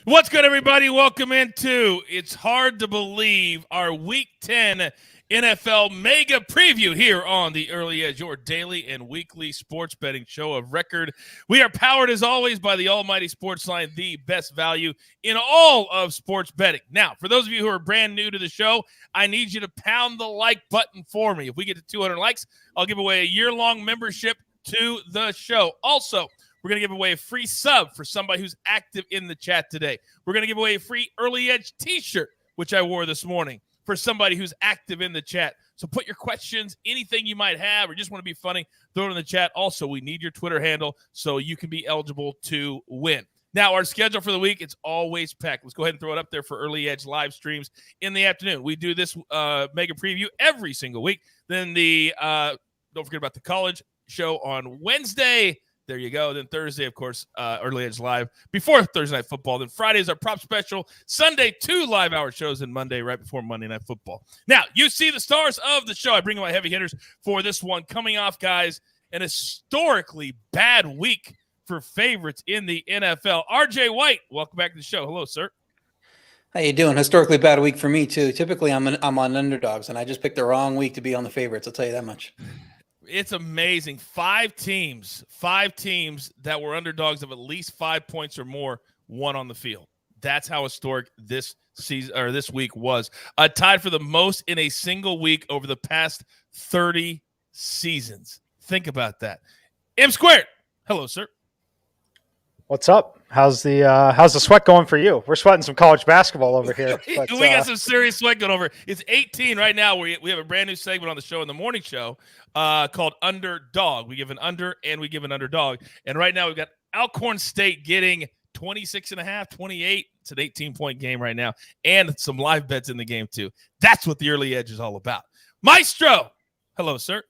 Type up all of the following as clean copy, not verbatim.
What's good, everybody? Welcome into It's Hard to Believe, our Week 10 NFL Mega Preview here on the Early Edge, your daily and weekly sports betting show of record. We are powered, as always, by the almighty SportsLine, the best value in all of sports betting. Now, for those of you who are brand new to the show, I need you to pound the like button for me. If we get to 200 likes, I'll give away a year-long membership to the show. Also, we're going to give away a free sub for somebody who's active in the chat today. We're going to give away a free Early Edge t-shirt, which I wore this morning, for somebody who's active in the chat. So put your questions, anything you might have, or just want to be funny, throw it in the chat. Also, we need your Twitter handle so you can be eligible to win. Now, our schedule for the week, it's always packed. Let's go ahead and throw it up there for Early Edge live streams in the afternoon. We do this mega preview every single week. Then don't forget about the college show on Wednesday. There you go. Then Thursday, of course, Early Edge Live before Thursday Night Football. Then Friday is our prop special. Sunday, 2 live-hour shows, and Monday right before Monday Night Football. Now, you see the stars of the show. I bring in my heavy hitters for this one. Coming off, guys, an historically bad week for favorites in the NFL. R.J. White, welcome back to the show. Hello, sir. How you doing? Historically bad week for me, too. Typically, I'm on underdogs, and I just picked the wrong week to be on the favorites. I'll tell you that much. It's amazing. 5 teams that were underdogs of at least 5 points or more won on the field. That's how historic this season or this week was. Tied for the most in a single week over the past 30 seasons. Think about that. M squared. Hello, sir. What's up? How's the sweat going for you? We're sweating some college basketball over here. But, we got some serious sweat going over. It's 18 right now. We have a brand new segment on the show in the morning show called Underdog. We give an under and we give an underdog. And right now we've got Alcorn State getting 26.5, 28. It's an 18-point game right now. And some live bets in the game too. That's what the Early Edge is all about. Maestro. Hello, sir.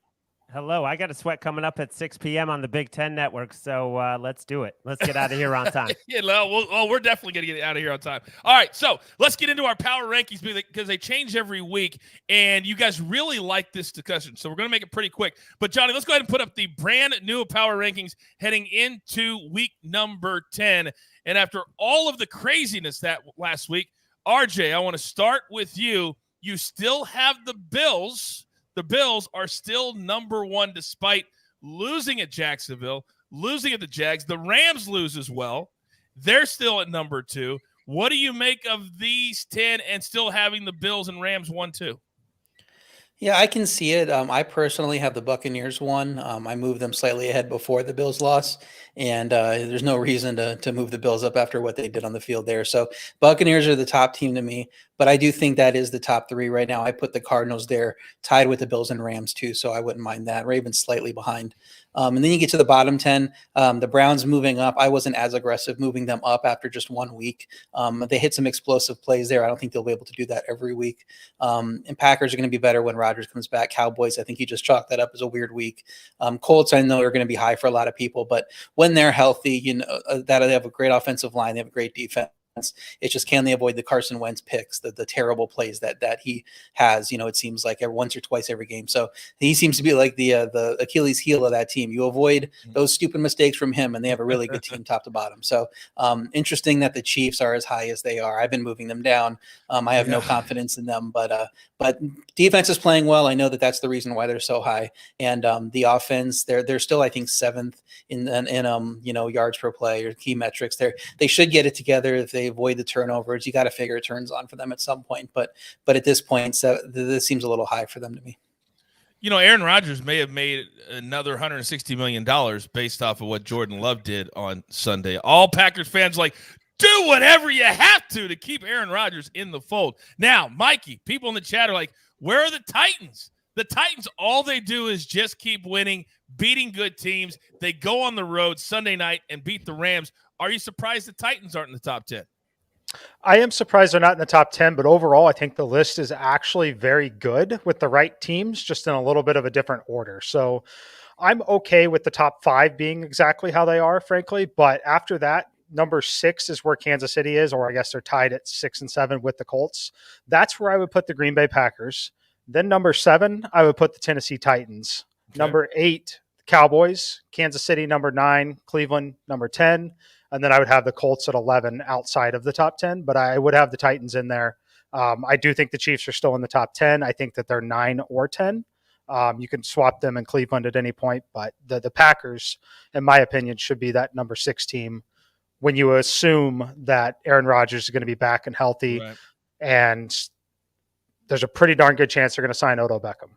Hello. I got a sweat coming up at 6 p.m. on the Big Ten Network, so let's do it. Let's get out of here on time. Yeah, well, we're definitely going to get out of here on time. All right, so let's get into our power rankings because they change every week, and you guys really like this discussion, so we're going to make it pretty quick. But, Johnny, let's go ahead and put up the brand new power rankings heading into week number 10. And after all of the craziness that last week, RJ, I want to start with you. You still have the Bills. The Bills are still number 1 despite losing at Jacksonville, losing at the Jags. The Rams lose as well. They're still at number 2. What do you make of these 10 and still having the Bills and Rams 1-2? Yeah, I can see it. I personally have the Buccaneers 1. I moved them slightly ahead before the Bills loss, and there's no reason to move the Bills up after what they did on the field there. So Buccaneers are the top team to me, but I do think that is the top 3 right now. I put the Cardinals there, tied with the Bills and Rams too, so I wouldn't mind that. Ravens slightly behind. And then you get to the bottom 10, the Browns moving up. I wasn't as aggressive moving them up after just 1 week. They hit some explosive plays there. I don't think they'll be able to do that every week. And Packers are going to be better when Rodgers comes back. Cowboys, I think you just chalked that up as a weird week. Colts, I know are going to be high for a lot of people, but when they're healthy, that they have a great offensive line, they have a great defense. It's just, can they avoid the Carson Wentz picks, the terrible plays that he has? It seems like once or twice every game. So he seems to be like the Achilles heel of that team. You avoid those stupid mistakes from him, and they have a really good team top to bottom. So interesting that the Chiefs are as high as they are. I've been moving them down. I have no confidence in them, but defense is playing well. I know that's the reason why they're so high. And the offense, they're still, I think, 7th in yards per play or key metrics. They should get it together if they avoid the turnovers. You got to figure it turns on for them at some point, but at this point, this seems a little high for them to me. Aaron Rodgers may have made another $160 million based off of what Jordan Love did on Sunday. All Packers fans do whatever you have to keep Aaron Rodgers in the fold. Now, Mikey, people in the chat are like, where are the Titans? The Titans, all they do is just keep winning, beating good teams. They go on the road Sunday night and beat the Rams. Are you surprised the Titans aren't in the top 10? I am surprised they're not in the top 10, but overall, I think the list is actually very good with the right teams, just in a little bit of a different order. So I'm okay with the top 5 being exactly how they are, frankly. But after that, number 6 is where Kansas City is, or I guess they're tied at 6 and 7 with the Colts. That's where I would put the Green Bay Packers. Then number 7, I would put the Tennessee Titans. Okay. Number 8, Cowboys. Kansas City, number 9. Cleveland, number 10. and then I would have the Colts at 11 outside of the top 10, but I would have the Titans in there. I do think the Chiefs are still in the top 10. I think that they're 9 or 10. You can swap them in Cleveland at any point, but the Packers, in my opinion, should be that number 6 team when you assume that Aaron Rodgers is going to be back and healthy, Right. and there's a pretty darn good chance they're going to sign Odell Beckham.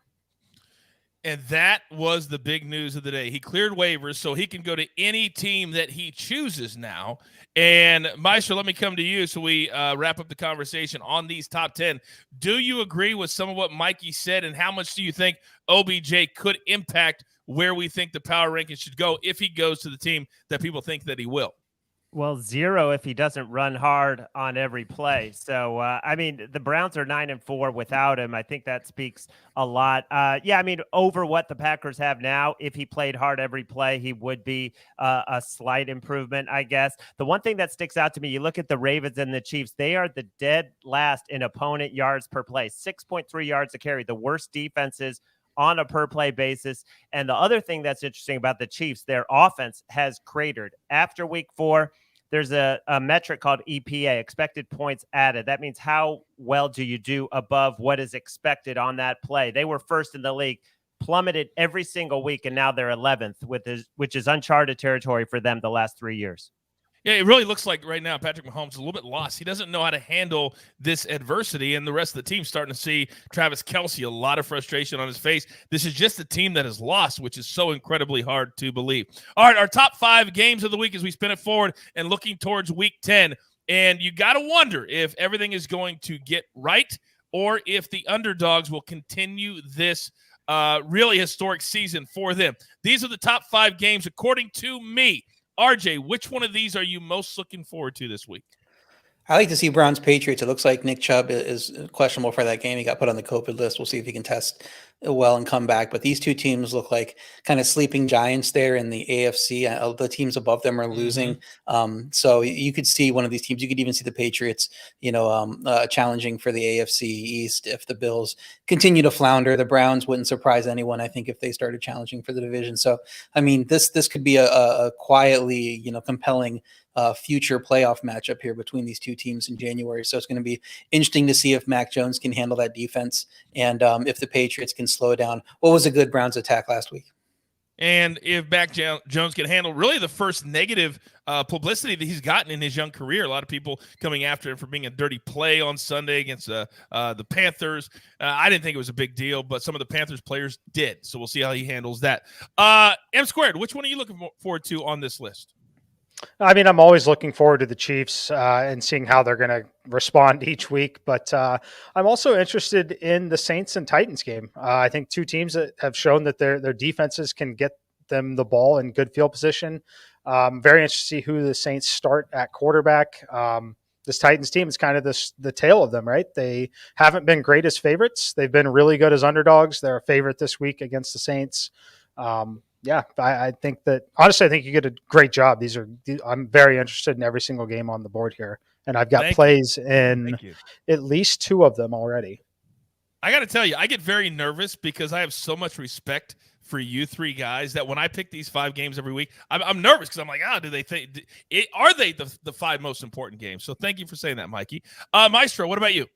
And that was the big news of the day. He cleared waivers so he can go to any team that he chooses now. And Maestro, let me come to you so we wrap up the conversation on these top 10. Do you agree with some of what Mikey said, and how much do you think OBJ could impact where we think the power rankings should go if he goes to the team that people think that he will? Well, 0 if he doesn't run hard on every play. So, I mean, the Browns are 9-4 without him. I think that speaks a lot. Yeah, I mean, over what the Packers have now, if he played hard every play, he would be a slight improvement, I guess. The one thing that sticks out to me, you look at the Ravens and the Chiefs, they are the dead last in opponent yards per play, 6.3 yards a carry, the worst defenses on a per play basis. And the other thing that's interesting about the Chiefs, their offense has cratered. After week 4, there's a metric called EPA, expected points added. That means how well do you do above what is expected on that play. They were first in the league, plummeted every single week, and now they're 11th, which is uncharted territory for them the last 3 years. Yeah, it really looks like right now Patrick Mahomes is a little bit lost. He doesn't know how to handle this adversity, and the rest of the team's starting to see Travis Kelce, a lot of frustration on his face. This is just a team that is lost, which is so incredibly hard to believe. All right, our top 5 games of the week as we spin it forward and looking towards week 10. And you got to wonder if everything is going to get right or if the underdogs will continue this really historic season for them. These are the top 5 games according to me. RJ, which one of these are you most looking forward to this week? I like to see Browns Patriots. It looks like Nick Chubb is questionable for that game. He got put on the COVID list. We'll see if he can test well and come back. But these two teams look like kind of sleeping giants there in the AFC. The teams above them are losing. So you could see one of these teams. You could even see the Patriots, challenging for the AFC East if the Bills continue to flounder. The Browns wouldn't surprise anyone, I think, if they started challenging for the division. So, I mean, this could be a quietly, compelling future playoff matchup here between these two teams in January. So it's going to be interesting to see if Mac Jones can handle that defense and if the Patriots can slow down what was a good Browns attack last week. And if Mac Jones can handle really the first negative publicity that he's gotten in his young career, a lot of people coming after him for being a dirty play on Sunday against the Panthers. I didn't think it was a big deal, but some of the Panthers players did. So we'll see how he handles that. M Squared, which one are you looking forward to on this list? I mean, I'm always looking forward to the Chiefs and seeing how they're going to respond each week. But I'm also interested in the Saints and Titans game. I think two teams that have shown that their defenses can get them the ball in good field position. Very interested to see who the Saints start at quarterback. This Titans team is kind of the tail of them, right? They haven't been great as favorites. They've been really good as underdogs. They're a favorite this week against the Saints. Yeah, I think that honestly, I think you get a great job. I'm very interested in every single game on the board here, and I've got plays in at least 2 of them already. I got to tell you, I get very nervous because I have so much respect for you 3 guys that when I pick these 5 games every week, I'm nervous because I'm like, do they think are they the 5 most important games? So thank you for saying that, Mikey. Maestro, what about you?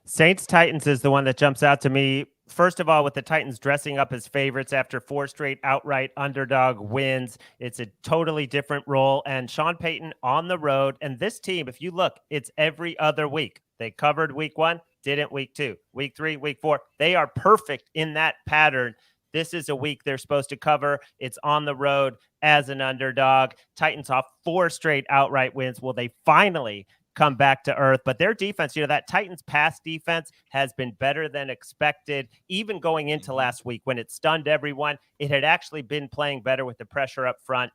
Saints Titans is the one that jumps out to me. First of all, with the Titans dressing up as favorites after 4 straight outright underdog wins, it's a totally different role. And Sean Payton on the road. And this team, if you look, it's every other week. They covered week 1, didn't week 2, week 3, week 4. They are perfect in that pattern. This is a week they're supposed to cover. It's on the road as an underdog. Titans off 4 straight outright wins. Will they finally come back to earth? But their defense, that Titans pass defense has been better than expected. Even going into last week when it stunned everyone, it had actually been playing better with the pressure up front.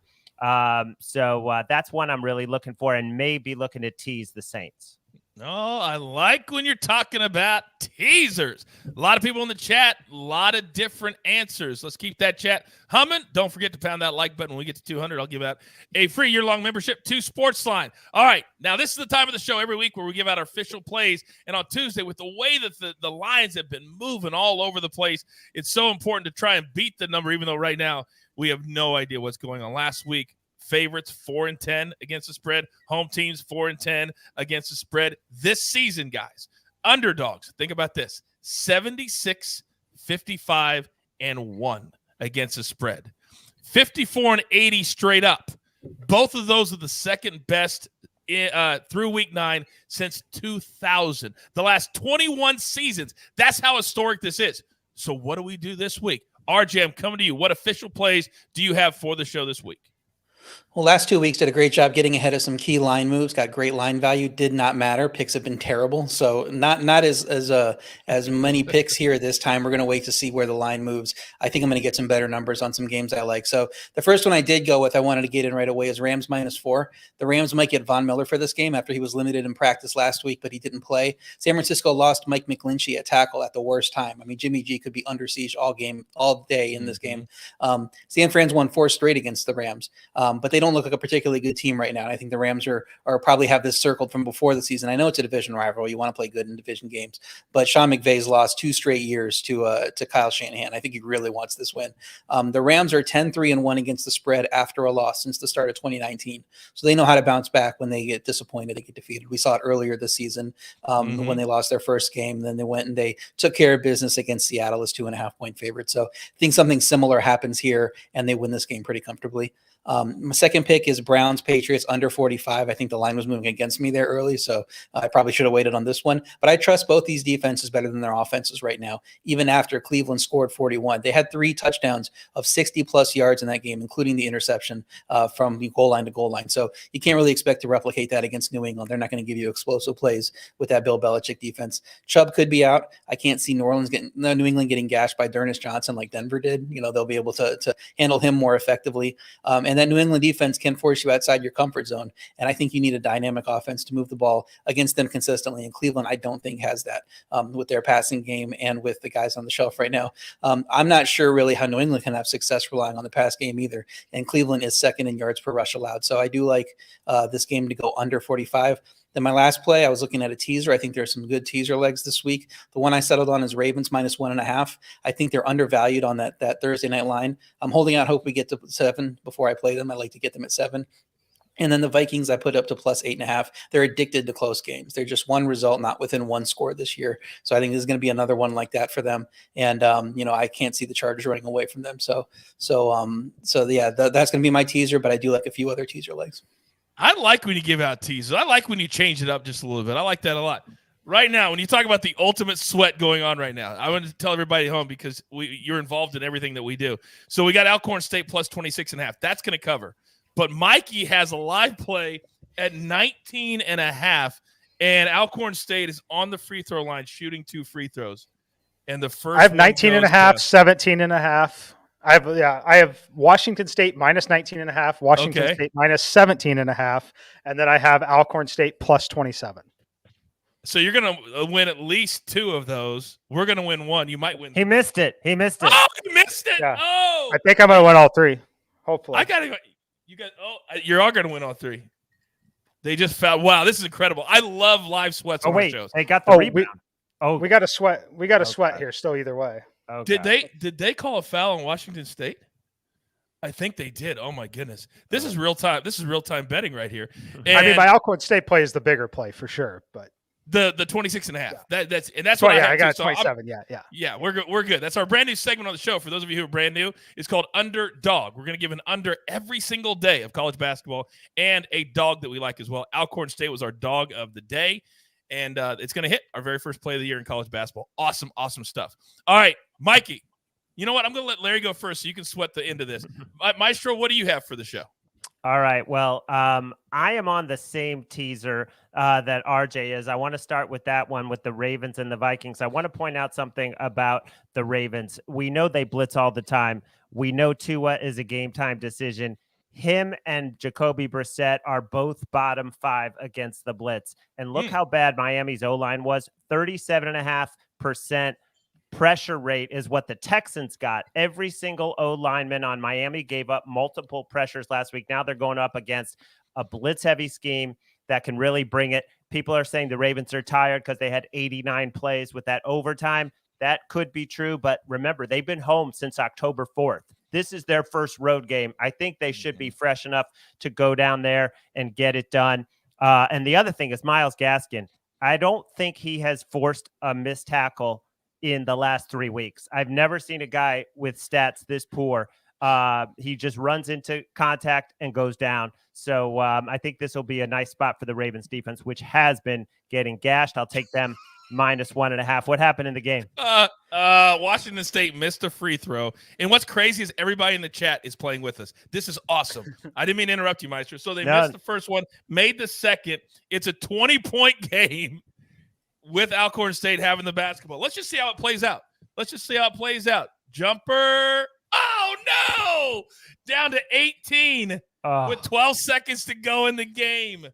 So that's one I'm really looking for and maybe looking to tease the Saints. Oh, I like when you're talking about teasers. A lot of people in the chat, a lot of different answers. Let's keep that chat humming. Don't forget to pound that like button. When we get to 200, I'll give out a free year-long membership to SportsLine. All right, now this is the time of the show every week where we give out our official plays. And on Tuesday, with the way that the lines have been moving all over the place, it's so important to try and beat the number, even though right now we have no idea what's going on. Last week, favorites 4-10 against the spread. Home teams 4-10 against the spread this season, guys. Underdogs, think about this: 76, 55, and 1 against the spread. 54 and 80 straight up. Both of those are the second best through week 9 since 2000. The last 21 seasons. That's how historic this is. So what do we do this week? RJ, I'm coming to you. What official plays do you have for the show this week? Well, last 2 weeks did a great job getting ahead of some key line moves. Got great line value. Did not matter. Picks have been terrible. So not as many picks here this time. We're going to wait to see where the line moves. I think I'm going to get some better numbers on some games I like. So the first one I did go with, I wanted to get in right away, is Rams -4. The Rams might get Von Miller for this game after he was limited in practice last week, but he didn't play. San Francisco lost Mike McClure at tackle at the worst time. I mean, Jimmy G could be under siege all day in this game. San Fran's won 4 straight against the Rams, but they don't look like a particularly good team right now. I think the Rams are probably have this circled from before the season. I know it's a division rival. You want to play good in division games, but Sean McVay's lost 2 straight years to Kyle Shanahan. I think he really wants this win. The Rams are 10-3-1 against the spread after a loss since the start of 2019. So they know how to bounce back when they get disappointed, they get defeated. We saw it earlier this season when they lost their first game. Then they went and they took care of business against Seattle as 2.5-point favorites. So I think something similar happens here and they win this game pretty comfortably. My second pick is Browns Patriots under 45. I think the line was moving against me there early, so I probably should have waited on this one. But I trust both these defenses better than their offenses right now, even after Cleveland scored 41. They had 3 touchdowns of 60-plus yards in that game, including the interception from the goal line to goal line. So you can't really expect to replicate that against New England. They're not going to give you explosive plays with that Bill Belichick defense. Chubb could be out. I can't see New England getting gashed by D'Ernest Johnson like Denver did. They'll be able to handle him more effectively. And that New England defense can force you outside your comfort zone. And I think you need a dynamic offense to move the ball against them consistently. And Cleveland, I don't think, has that with their passing game and with the guys on the shelf right now. I'm not sure really how New England can have success relying on the pass game either. And Cleveland is second in yards per rush allowed. So I do like this game to go under 45. Then my last play, I was looking at a teaser. I think there's some good teaser legs this week. The one I settled on is Ravens -1.5. I think they're undervalued on that Thursday night line. I'm holding out hope we get to 7 before I play them. I like to get them at 7. And then the Vikings, I put up to +8.5. They're addicted to close games. They're just one result, not within one score this year. So I think this is going to be another one like that for them. And, I can't see the Chargers running away from them. So yeah, that's going to be my teaser, but I do like a few other teaser legs. I like when you give out teasers. I like when you change it up just a little bit. I like that a lot. Right now, when you talk about the ultimate sweat going on right now, I want to tell everybody at home because you're involved in everything that we do. So we got Alcorn State +26.5. That's going to cover. But Mikey has a live play at 19.5, and Alcorn State is on the free throw line shooting 2 free throws. And the first I have 19.5, 17.5. I have Washington State -19.5, Washington State -17.5, and then I have Alcorn State +27. So you're going to win at least 2 of those. We're going to win 1. You might win. He missed it. Oh, he missed it. Yeah. Oh, I think I'm going to win all 3. Hopefully. I got to go. You're all going to win all 3. They just found. Wow, this is incredible. I love live sweats on our shows. They got the rebound. We got to sweat. We got to sweat here still either way. Okay. Did they call a foul on Washington State? I think they did. Oh my goodness. This is real time. This is real time betting right here. And my Alcorn State play is the bigger play for sure, but the 26.5. Yeah. That's what I got too. 27. Yeah, we're good. That's our brand new segment on the show. For those of you who are brand new, it's called Underdog. We're going to give an under every single day of college basketball and a dog that we like as well. Alcorn State was our dog of the day, and it's going to hit our very first play of the year in college basketball. Awesome stuff. All right, Mikey. You know what? I'm going to let Larry go first so you can sweat the end of this. Maestro, what do you have for the show? All right. Well, I am on the same teaser that RJ is. I want to start with that one with the Ravens and the Vikings. I want to point out something about the Ravens. We know they blitz all the time. We know Tua is a game time decision. Him and Jacoby Brissett are both bottom 5 against the blitz. And look how bad Miami's O-line was. 37.5% pressure rate is what the Texans got. Every single O-lineman on Miami gave up multiple pressures last week. Now they're going up against a blitz-heavy scheme that can really bring it. People are saying the Ravens are tired because they had 89 plays with that overtime. That could be true, but remember, they've been home since October 4th. This is their first road game. I think they should be fresh enough to go down there and get it done. And the other thing is Myles Gaskin. I don't think he has forced a missed tackle in the last 3 weeks. I've never seen a guy with stats this poor. He just runs into contact and goes down. So I think this will be a nice spot for the Ravens defense, which has been getting gashed. I'll take them -1.5. What happened in the game? Washington State missed a free throw. And what's crazy is everybody in the chat is playing with us. This is awesome. I didn't mean to interrupt you, Meister. So they missed the first one, made the second. It's a 20-point game with Alcorn State having the basketball. Let's just see how it plays out. Jumper. Oh, no! Down to 18 with 12 seconds to go in the game.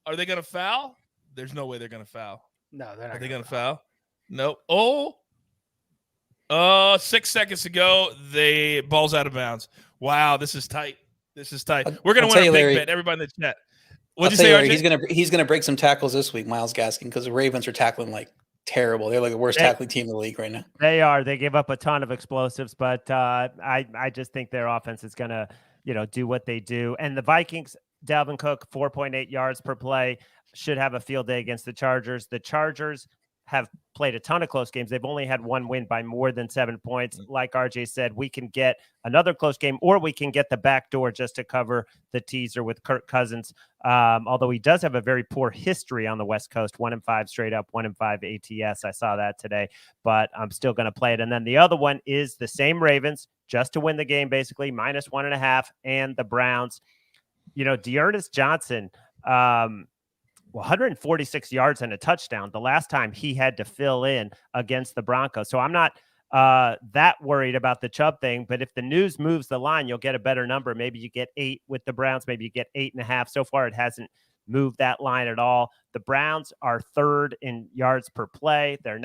Are they going to foul? There's no way they're going to foul. No, they're not. Are they going to foul? Nope. 6 seconds to go. The ball's out of bounds. Wow, this is tight. We're going to win a big bet. Everybody in the chat. What'd you say, RJ? He's gonna break some tackles this week, Myles Gaskin, because the Ravens are tackling like terrible. They're like the worst tackling team in the league right now. They are. They give up a ton of explosives, but I just think their offense is gonna, do what they do. And the Vikings, Dalvin Cook, 4.8 yards per play, should have a field day against the Chargers. The Chargers have played a ton of close games. They've only had one win by more than 7 points. Like RJ said, we can get another close game, or we can get the back door just to cover the teaser with Kirk Cousins. Although he does have a very poor history on the West Coast, 1-5 straight up, 1-5 ATS. I saw that today, but I'm still going to play it. And then the other one is the same Ravens, just to win the game, basically, -1.5, and the Browns. Dearness Johnson, 146 yards and a touchdown the last time he had to fill in against the Broncos. So I'm not that worried about the Chubb thing, but if the news moves the line, you'll get a better number. Maybe you get 8 with the Browns. Maybe you get 8.5. So far, it hasn't moved that line at all. The Browns are third in yards per play. They're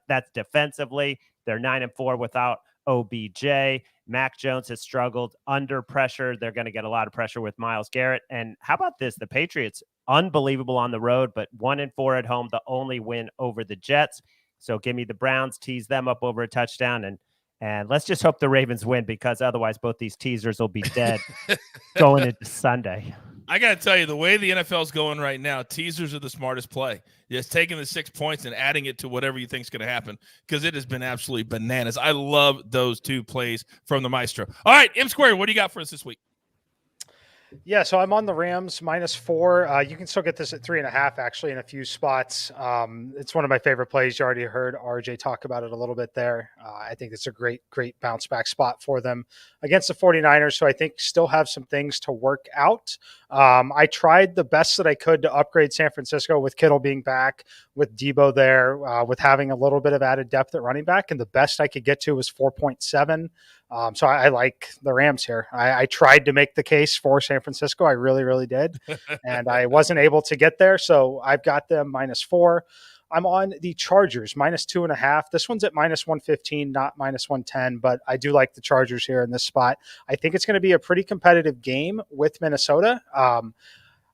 that's defensively. They're 9-4 without OBJ. Mac Jones has struggled under pressure. They're going to get a lot of pressure with Myles Garrett. And how about this? The Patriots, unbelievable on the road, but 1-4 at home, the only win over the Jets. So give me the Browns, tease them up over a touchdown, and let's just hope the Ravens win, because otherwise both these teasers will be dead going into Sunday. I got to tell you, the way the NFL is going right now, teasers are the smartest play. Just taking the 6 points and adding it to whatever you think is going to happen, because it has been absolutely bananas. I love those two plays from the Maestro. All right, M Squared, what do you got for us this week? Yeah, so I'm on the Rams -4. You can still get this at 3.5, actually, in a few spots. It's one of my favorite plays. You already heard RJ talk about it a little bit there. I think it's a great bounce back spot for them against the 49ers, so I think still have some things to work out. I tried the best that I could to upgrade San Francisco with Kittle being back, with Debo there, with having a little bit of added depth at running back, and the best I could get to was 4.7. So I like the Rams here. I tried to make the case for San Francisco. I really, really did. And I wasn't able to get there. So I've got them -4. I'm on the Chargers, -2.5. This one's at -115, not -110, but I do like the Chargers here in this spot. I think it's going to be a pretty competitive game with Minnesota.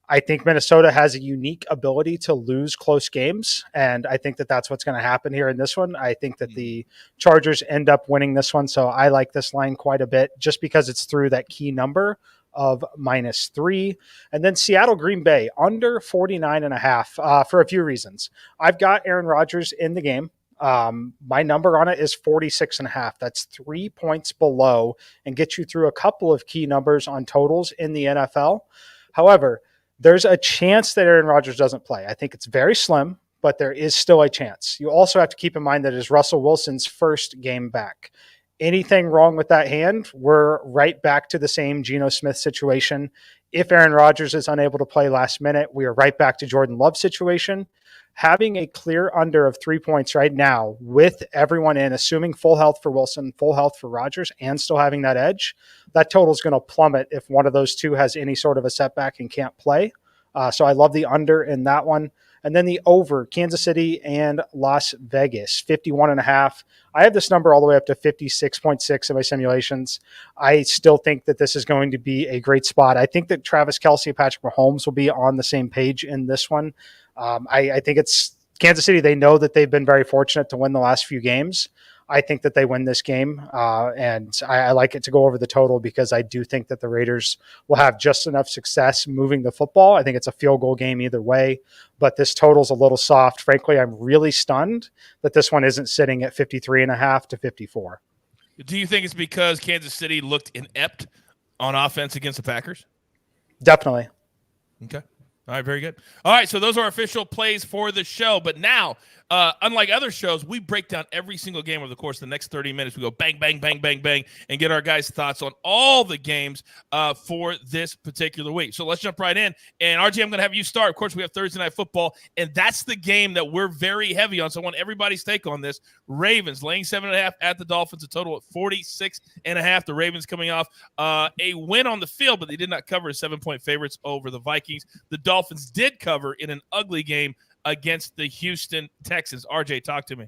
I think Minnesota has a unique ability to lose close games, and I think that that's what's going to happen here in this one. I think that the Chargers end up winning this one, so I like this line quite a bit just because it's through that key number of -3. And then Seattle Green Bay, under 49.5 for a few reasons. I've got Aaron Rodgers in the game. My number on it is 46.5. That's 3 points below and gets you through a couple of key numbers on totals in the NFL. However, there's a chance that Aaron Rodgers doesn't play. I think it's very slim, but there is still a chance. You also have to keep in mind that it's Russell Wilson's first game back. Anything wrong with that hand, we're right back to the same Geno Smith situation. If Aaron Rodgers is unable to play last minute, we are right back to Jordan Love's situation. Having a clear under of 3 points right now with everyone in, assuming full health for Wilson, full health for Rodgers, and still having that edge, that total is going to plummet if one of those two has any sort of a setback and can't play. So I love the under in that one. And then the over, Kansas City and Las Vegas, 51.5. I have this number all the way up to 56.6 in my simulations. I still think that this is going to be a great spot. I think that Travis Kelce and Patrick Mahomes will be on the same page in this one. I think it's Kansas City. They know that they've been very fortunate to win the last few games. I think that they win this game, and I like it to go over the total because I do think that the Raiders will have just enough success moving the football. I think it's a field goal game either way, but this total's a little soft. Frankly, I'm really stunned that this one isn't sitting at 53.5 to 54. Do you think it's because Kansas City looked inept on offense against the Packers? Definitely. Okay. All right, very good. All right, so those are our official plays for the show. But now, unlike other shows, we break down every single game over the course of the next 30 minutes. We go bang, bang, bang, bang, bang, and get our guys' thoughts on all the games for this particular week. So let's jump right in. And, RJ, I'm going to have you start. Of course, we have Thursday Night Football, and that's the game that we're very heavy on. So I want everybody's take on this. Ravens laying 7.5 at the Dolphins, a total of 46.5. The Ravens coming off a win on the field, but they did not cover as 7-point favorites over the Vikings. The Dolphins did cover in an ugly game against the Houston Texans. RJ, talk to me.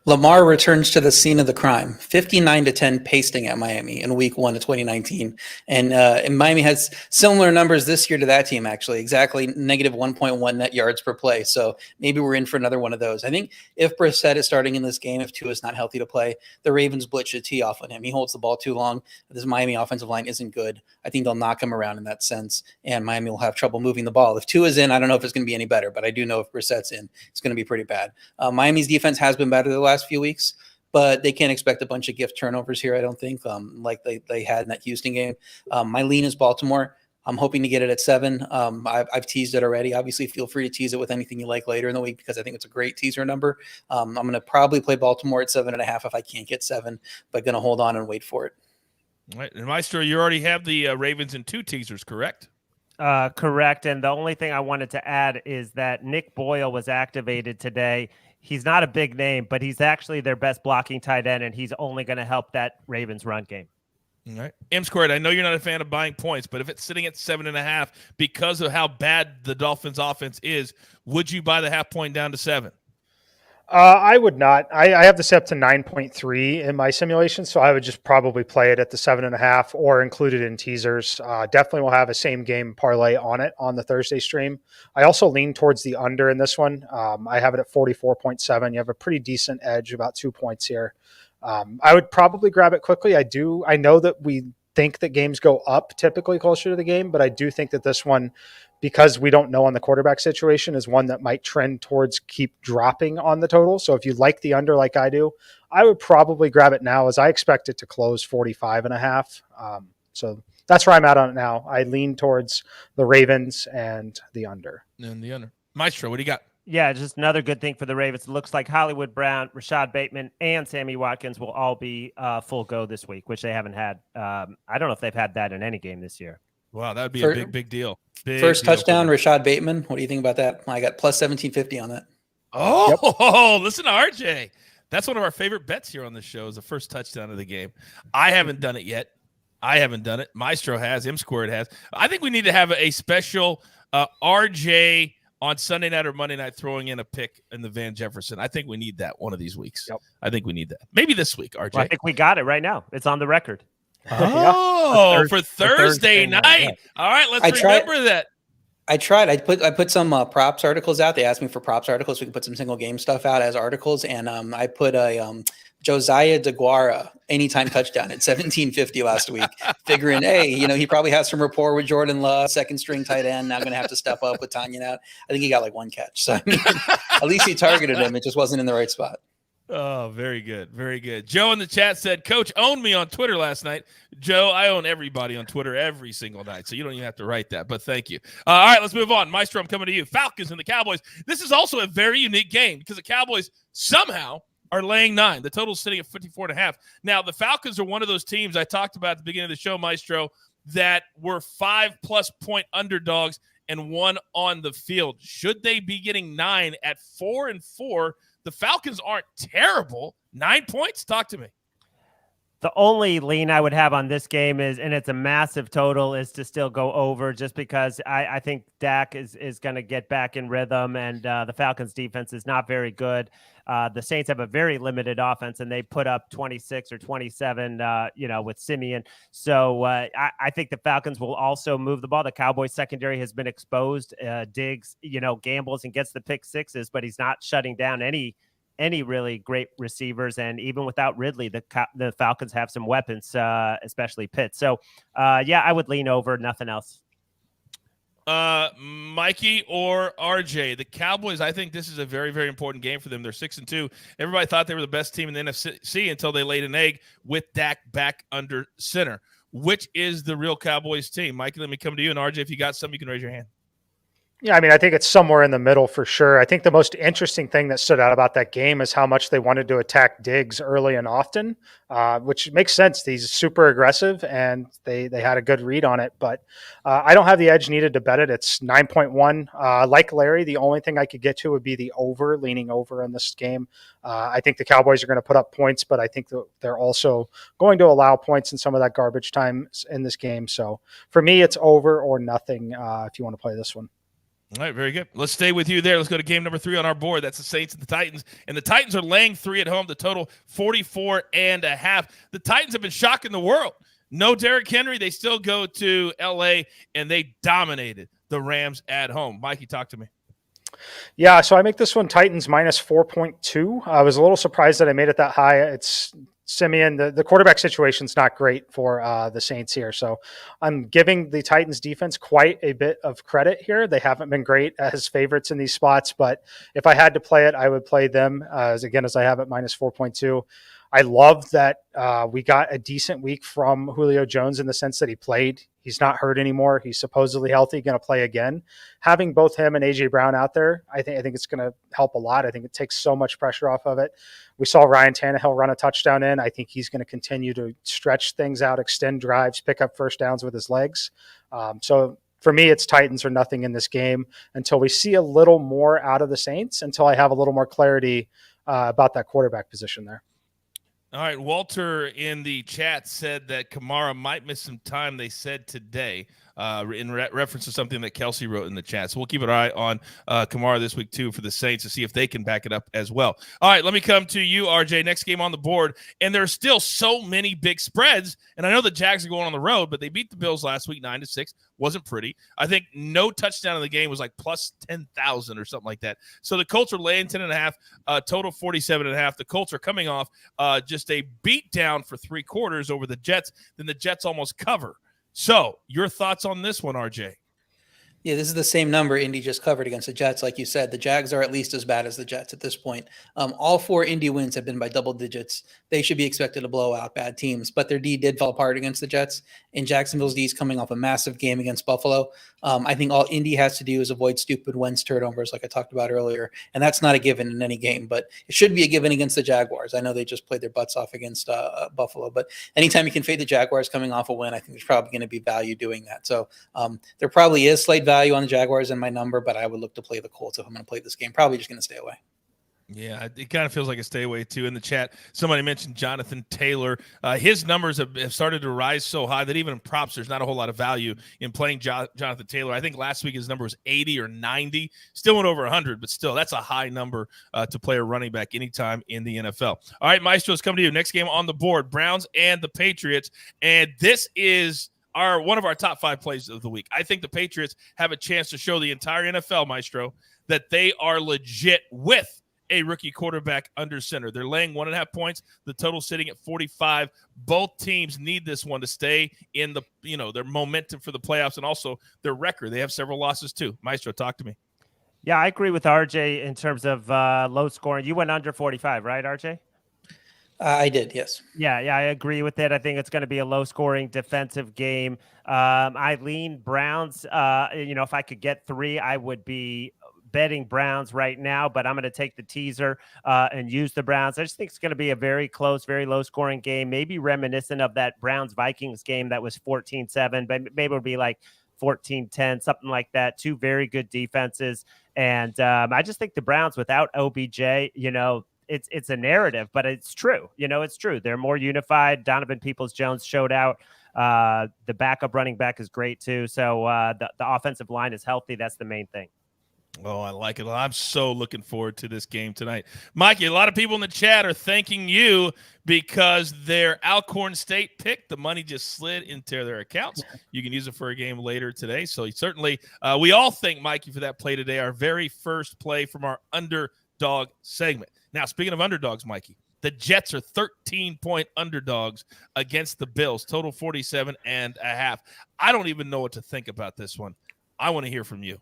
Lamar returns to the scene of the crime, 59-10 pasting at Miami in week 1 of 2019. And Miami has similar numbers this year to that team, actually, exactly negative 1.1 net yards per play. So maybe we're in for another one of those. I think if Brissett is starting in this game, if Tua is not healthy to play, the Ravens blitz a tee off on him. He holds the ball too long. This Miami offensive line isn't good. I think they'll knock him around in that sense, and Miami will have trouble moving the ball. If Tua is in, I don't know if it's going to be any better, but I do know if Brissett's in, it's going to be pretty bad. Miami's defense has been better the last few weeks, but they can't expect a bunch of gift turnovers here, I don't think, like they had in that Houston game. My lean is Baltimore. I'm hoping to get it at 7. I've teased it already. Obviously, feel free to tease it with anything you like later in the week because I think it's a great teaser number. I'm going to probably play Baltimore at 7.5 if I can't get 7, but going to hold on and wait for it. All right. And Maestro, you already have the Ravens in 2 teasers, correct? Correct. And the only thing I wanted to add is that Nick Boyle was activated today. He's not a big name, but he's actually their best blocking tight end, and he's only going to help that Ravens run game. All right. M squared, I know you're not a fan of buying points, but if it's sitting at 7.5 because of how bad the Dolphins offense is, would you buy the half point down to 7? I would not. I have this up to 9.3 in my simulation, so I would just probably play it at the 7.5 or include it in teasers. Definitely will have a same game parlay on it on the Thursday stream. I also lean towards the under in this one. I have it at 44.7. You have a pretty decent edge, about 2 points here. I would probably grab it quickly. I know that we think that games go up typically closer to the game, but I do think that this one, because we don't know on the quarterback situation, is one that might trend towards keep dropping on the total. So if you like the under like I do, I would probably grab it now as I expect it to close 45.5. So that's where I'm at on it now. I lean towards the Ravens and the under. And the under. Maestro, what do you got? Yeah, just another good thing for the Ravens. It looks like Hollywood Brown, Rashad Bateman, and Sammy Watkins will all be full go this week, which they haven't had. I don't know if they've had that in any game this year. Wow, that would be a big deal. First touchdown, Rashad Bateman. What do you think about that? I got plus 1750 on that. Oh, yep. Listen to RJ. That's one of our favorite bets here on the show is the first touchdown of the game. I haven't done it yet. I haven't done it. Maestro has. M Squared has. I think we need to have a special RJ on Sunday night or Monday night throwing in a pick in the Van Jefferson. I think we need that one of these weeks. Yep. I think we need that. Maybe this week, RJ. Well, I think we got it right now. It's on the record. Oh, for Thursday night. Yeah. All right, let's remember that. I tried. I put some props articles out. They asked me for props articles. So we can put some single game stuff out as articles. And I put a Josiah DeGuara anytime touchdown at 1750 last week, figuring, hey, he probably has some rapport with Jordan Love, second string tight end. Now going to have to step up with Tanya out. I think he got like 1 catch. So I mean, at least he targeted him. It just wasn't in the right spot. Oh, very good. Very good. Joe in the chat said, Coach owned me on Twitter last night. Joe, I own everybody on Twitter every single night, so you don't even have to write that, but thank you. All right, let's move on. Maestro, I'm coming to you. Falcons and the Cowboys. This is also a very unique game because the Cowboys somehow are laying 9. The total's sitting at 54.5. Now, the Falcons are one of those teams I talked about at the beginning of the show, Maestro, that were 5+ point underdogs and won on the field. Should they be getting 9 at 4-4? The Falcons aren't terrible. 9 points? Talk to me. The only lean I would have on this game is, and it's a massive total, is to still go over just because I think Dak is going to get back in rhythm, and the Falcons defense is not very good. The Saints have a very limited offense, and they put up 26 or 27, with Simeon. So I think the Falcons will also move the ball. The Cowboys secondary has been exposed. Diggs, gambles and gets the pick sixes, but he's not shutting down any any really great receivers. And even without Ridley, the Falcons have some weapons, especially Pitts. So, yeah, I would lean over, nothing else. Mikey or RJ, the Cowboys, I think this is a very, very important game for them. They're 6-2. Everybody thought they were the best team in the NFC until they laid an egg with Dak back under center. Which is the real Cowboys team? Mikey, let me come to you. And RJ, if you got something, you can raise your hand. Yeah, I mean, I think it's somewhere in the middle for sure. I think the most interesting thing that stood out about that game is how much they wanted to attack Diggs early and often, which makes sense. He's super aggressive, and they had a good read on it. But I don't have the edge needed to bet it. It's 9.1. Like Larry, the only thing I could get to would be the over, leaning over in this game. I think the Cowboys are going to put up points, but I think they're also going to allow points in some of that garbage time in this game. So for me, it's over or nothing if you want to play this one. All right, very good. Let's stay with you there. Let's go to game number 3 on our board. That's the Saints and the Titans. And the Titans are laying 3 at home. The total 44.5. The Titans have been shocking the world. No Derrick Henry. They still go to L.A., and they dominated the Rams at home. Mikey, talk to me. Yeah, so I make this one Titans minus 4.2. I was a little surprised that I made it that high. It's Simeon. The quarterback situation's not great for the Saints here. So I'm giving the Titans defense quite a bit of credit here. They haven't been great as favorites in these spots, but if I had to play it, I would play them as I have it minus 4.2. I love that we got a decent week from Julio Jones in the sense that he played. He's not hurt anymore. He's supposedly healthy, going to play again. Having both him and A.J. Brown out there, I think it's going to help a lot. I think it takes so much pressure off of it. We saw Ryan Tannehill run a touchdown in. I think he's going to continue to stretch things out, extend drives, pick up first downs with his legs. So for me, it's Titans or nothing in this game until we see a little more out of the Saints, until I have a little more clarity about that quarterback position there. All right, Walter in the chat said that Kamara might miss some time, they said today, in reference to something that Kelsey wrote in the chat. So we'll keep an eye on Kamara this week, too, for the Saints to see if they can back it up as well. All right, let me come to you, RJ. Next game on the board, and there are still so many big spreads, and I know the Jags are going on the road, but they beat the Bills last week 9-6. Wasn't pretty. I think no touchdown in the game was like plus 10,000 or something like that. So the Colts are laying 10.5, total 47.5. The Colts are coming off just a beat down for 3 quarters over the Jets. Then the Jets almost cover. So your thoughts on this one, RJ? Yeah, this is the same number Indy just covered against the Jets. Like you said, the Jags are at least as bad as the Jets at this point. All 4 Indy wins have been by double digits. They should be expected to blow out bad teams, but their D did fall apart against the Jets, and Jacksonville's D is coming off a massive game against Buffalo. I think all Indy has to do is avoid stupid Wentz turnovers like I talked about earlier, and that's not a given in any game, but it should be a given against the Jaguars. I know they just played their butts off against Buffalo, but anytime you can fade the Jaguars coming off a win, I think there's probably going to be value doing that. So there probably is slight value on the Jaguars in my number, but I would look to play the Colts if I'm going to play this game. Probably just going to stay away. Yeah, it kind of feels like a stay away, too. In the chat, somebody mentioned Jonathan Taylor. His numbers have started to rise so high that even in props, there's not a whole lot of value in playing Jonathan Taylor. I think last week his number was 80 or 90. Still went over 100, but still, that's a high number to play a running back anytime in the NFL. All right, Maestro, let's come to you. Next game on the board, Browns and the Patriots. And this is one of our top 5 plays of the week. I think the Patriots have a chance to show the entire NFL, Maestro, that they are legit with a rookie quarterback under center. They're laying 1.5 points. The total sitting at 45. Both teams need this one to stay in the, their momentum for the playoffs and also their record. They have several losses too. Maestro, talk to me. Yeah, I agree with RJ in terms of low scoring. You went under 45, right, RJ? I did, yes. Yeah, I agree with it. I think it's going to be a low-scoring defensive game. I lean Browns. If I could get 3, I would be betting Browns right now, but I'm going to take the teaser and use the Browns. I just think it's going to be a very close, very low-scoring game, maybe reminiscent of that Browns-Vikings game that was 14-7, but maybe it'll be like 14-10, something like that. 2 very good defenses, and I just think the Browns without OBJ, it's a narrative, but it's true. It's true. They're more unified. Donovan Peoples-Jones showed out. The backup running back is great too. So the offensive line is healthy. That's the main thing. Oh, I like it. I'm so looking forward to this game tonight. Mikey, a lot of people in the chat are thanking you because their Alcorn State pick, the money just slid into their accounts. You can use it for a game later today. So certainly we all thank Mikey for that play today, our very first play from our underdog underdog segment. Now, speaking of underdogs, Mikey, the Jets are 13-point underdogs against the Bills, total 47.5. I don't even know what to think about this one. I want to hear from you.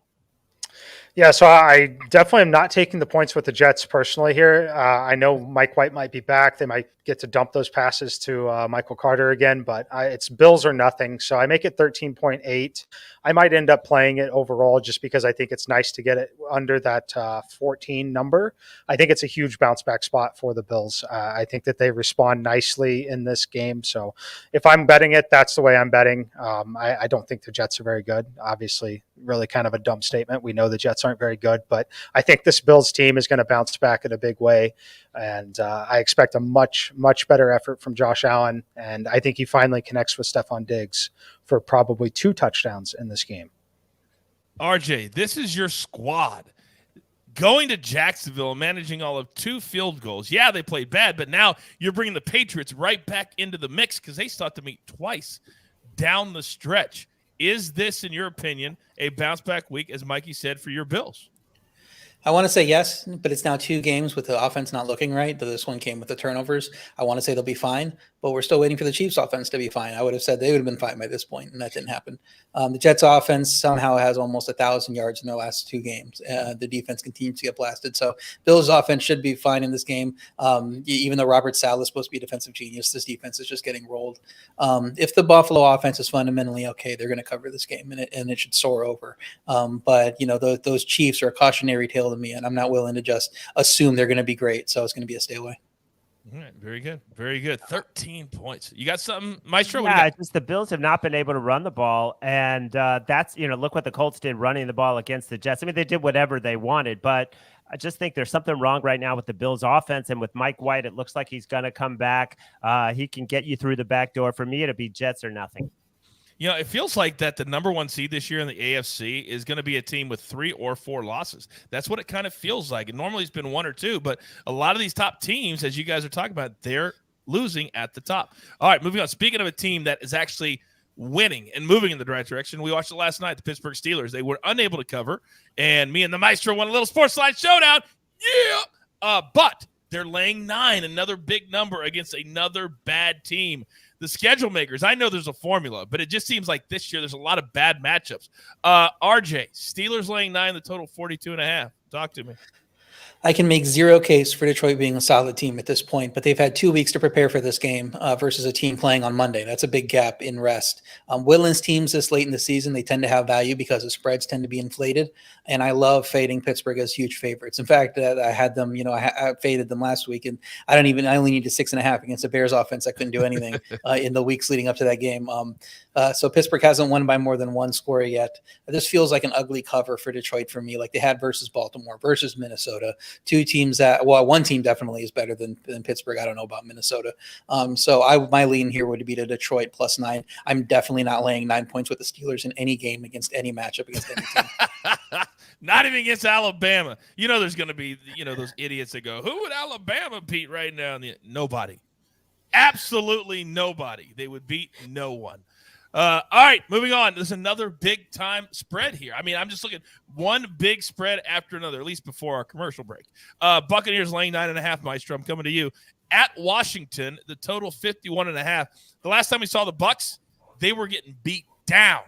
Yeah, so I definitely am not taking the points with the Jets personally here. I know Mike White might be back. They might get to dump those passes to Michael Carter again, but it's Bills or nothing. So I make it 13.8. I might end up playing it overall just because I think it's nice to get it under that 14 number. I think it's a huge bounce back spot for the Bills. I think that they respond nicely in this game. So if I'm betting it, that's the way I'm betting. I don't think the Jets are very good. Obviously, really kind of a dumb statement. We know the Jets aren't very good, but I think this Bills team is going to bounce back in a big way. And I expect a much, much better effort from Josh Allen. And I think he finally connects with Stephon Diggs for probably 2 touchdowns in this game. RJ, this is your squad. Going to Jacksonville and managing all of 2 field goals. Yeah, they played bad, but now you're bringing the Patriots right back into the mix because they start to meet twice down the stretch. Is this, in your opinion, a bounce-back week, as Mikey said, for your Bills? I want to say yes, but it's now 2 games with the offense not looking right. This one came with the turnovers. I want to say they'll be fine, but we're still waiting for the Chiefs offense to be fine. I would have said they would have been fine by this point, and that didn't happen. The Jets offense somehow has almost 1,000 yards in their last 2 games. The defense continues to get blasted. So Bills offense should be fine in this game. Even though Robert Saleh is supposed to be a defensive genius, this defense is just getting rolled. If the Buffalo offense is fundamentally okay, they're going to cover this game, and it should soar over. But those Chiefs are a cautionary tale to me, and I'm not willing to just assume they're going to be great. So it's going to be a stay away. All right, very good. Very good. 13 points. You got something, Maestro? Yeah, just the Bills have not been able to run the ball. And that's, look what the Colts did running the ball against the Jets. I mean, they did whatever they wanted, but I just think there's something wrong right now with the Bills offense. And with Mike White, it looks like he's going to come back. He can get you through the back door. For me, it'll be Jets or nothing. It feels like that the number 1 seed this year in the AFC is going to be a team with 3 or 4 losses. That's what it kind of feels like. And normally it's been 1 or 2, but a lot of these top teams, as you guys are talking about, they're losing at the top. All right, moving on. Speaking of a team that is actually winning and moving in the right direction, we watched it last night, the Pittsburgh Steelers. They were unable to cover, and me and the Maestro won a little SportsLine showdown. Yeah! But they're laying 9, another big number against another bad team. The schedule makers, I know there's a formula, but it just seems like this year there's a lot of bad matchups. RJ, Steelers laying 9, the total 42.5. Talk to me. I can make zero case for Detroit being a solid team at this point, but they've had 2 weeks to prepare for this game versus a team playing on Monday. That's a big gap in rest. Woodland's teams this late in the season, they tend to have value because the spreads tend to be inflated, and I love fading Pittsburgh as huge favorites. In fact, I had them, I faded them last week, and I only needed 6.5 against the Bears offense. I couldn't do anything in the weeks leading up to that game. So Pittsburgh hasn't won by more than 1 score yet. This feels like an ugly cover for Detroit for me, like they had versus Baltimore, versus Minnesota. 2 teams that, well, 1 team definitely is better than Pittsburgh. I don't know about Minnesota. So my lean here would be to Detroit plus 9. I'm definitely not laying 9 points with the Steelers in any game against any matchup against any team. Not even against Alabama. There's going to be, those idiots that go, who would Alabama beat right now? Nobody. Absolutely nobody. They would beat no one. All right, moving on. There's another big time spread here. I mean, I'm just looking one big spread after another, at least before our commercial break. Buccaneers laying 9.5, Maestro. I'm coming to you. At Washington, the total 51.5. The last time we saw the Bucs, they were getting beat down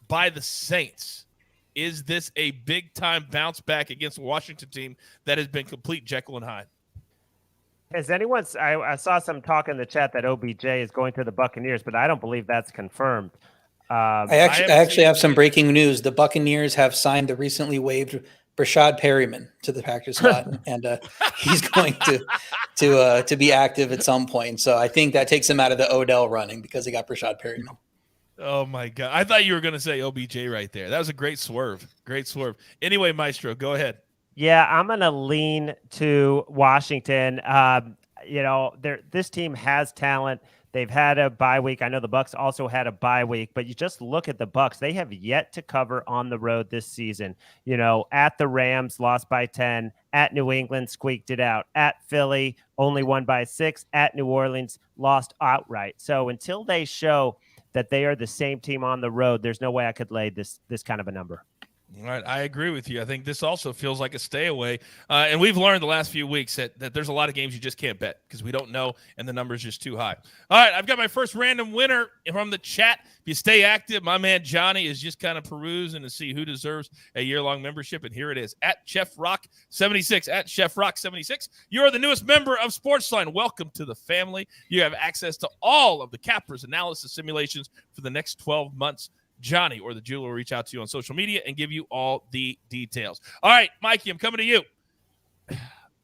by the Saints. Is this a big time bounce back against a Washington team that has been complete Jekyll and Hyde? Has anyone? I saw some talk in the chat that OBJ is going to the Buccaneers, but I don't believe that's confirmed. I actually have some breaking news. The Buccaneers have signed the recently waived Brashad Perryman to the Packers spot, and he's going to be active at some point. So I think that takes him out of the Odell running because they got Brashad Perryman. Oh my God! I thought you were going to say OBJ right there. That was a great swerve. Great swerve. Anyway, Maestro, go ahead. Yeah, I'm going to lean to Washington. This team has talent. They've had a bye week. I know the Bucs also had a bye week, but you just look at the Bucs. They have yet to cover on the road this season. At the Rams, lost by 10. At New England, squeaked it out. At Philly, only won by 6. At New Orleans, lost outright. So until they show that they are the same team on the road, there's no way I could lay this kind of a number. All right, I agree with you. I think this also feels like a stay away. And we've learned the last few weeks that there's a lot of games you just can't bet because we don't know and the number's just too high. All right, I've got my first random winner from the chat. If you stay active, my man Johnny is just kind of perusing to see who deserves a year-long membership. And here it is, at Chef Rock 76, at Chef Rock 76. You're the newest member of SportsLine. Welcome to the family. You have access to all of the cappers analysis simulations for the next 12 months. Johnny or the jeweler will reach out to you on social media and give you all the details. All right, Mikey, I'm coming to you.